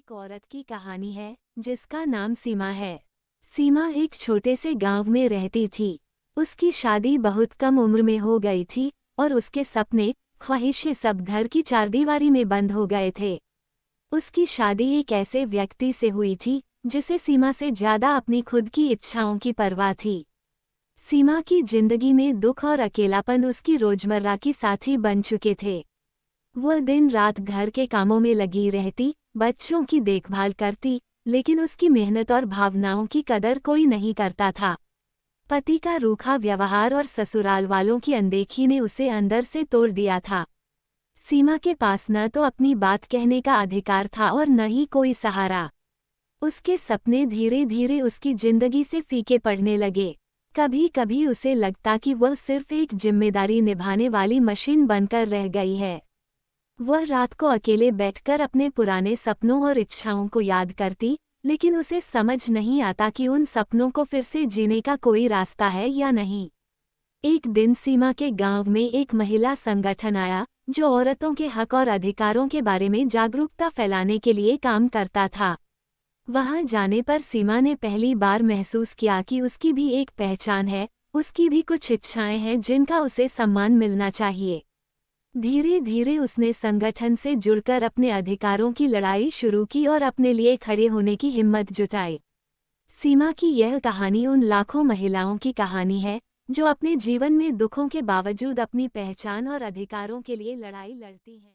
एक औरत की कहानी है जिसका नाम सीमा है। सीमा एक छोटे से गांव में रहती थी। उसकी शादी बहुत कम उम्र में हो गई थी और उसके सपने ख्वाहिशें सब घर की चारदीवारी में बंद हो गए थे। उसकी शादी एक ऐसे व्यक्ति से हुई थी जिसे सीमा से ज्यादा अपनी खुद की इच्छाओं की परवाह थी। सीमा की जिंदगी में दुख और अकेलापन उसकी रोजमर्रा की साथी बन चुके थे। वह दिन रात घर के कामों में लगी रहती, बच्चों की देखभाल करती, लेकिन उसकी मेहनत और भावनाओं की कदर कोई नहीं करता था। पति का रूखा व्यवहार और ससुराल वालों की अनदेखी ने उसे अंदर से तोड़ दिया था। सीमा के पास न तो अपनी बात कहने का अधिकार था और न ही कोई सहारा। उसके सपने धीरे धीरे उसकी जिंदगी से फीके पड़ने लगे। कभी कभी उसे लगता कि वह सिर्फ एक जिम्मेदारी निभाने वाली मशीन बनकर रह गई है। वह रात को अकेले बैठकर अपने पुराने सपनों और इच्छाओं को याद करती, लेकिन उसे समझ नहीं आता कि उन सपनों को फिर से जीने का कोई रास्ता है या नहीं। एक दिन सीमा के गांव में एक महिला संगठन आया जो औरतों के हक और अधिकारों के बारे में जागरूकता फैलाने के लिए काम करता था। वहां जाने पर सीमा ने पहली बार महसूस किया कि उसकी भी एक पहचान है, उसकी भी कुछ इच्छाएं हैं जिनका उसे सम्मान मिलना चाहिए। धीरे धीरे उसने संगठन से जुड़कर अपने अधिकारों की लड़ाई शुरू की और अपने लिए खड़े होने की हिम्मत जुटाई। सीमा की यह कहानी उन लाखों महिलाओं की कहानी है जो अपने जीवन में दुखों के बावजूद अपनी पहचान और अधिकारों के लिए लड़ाई लड़ती हैं।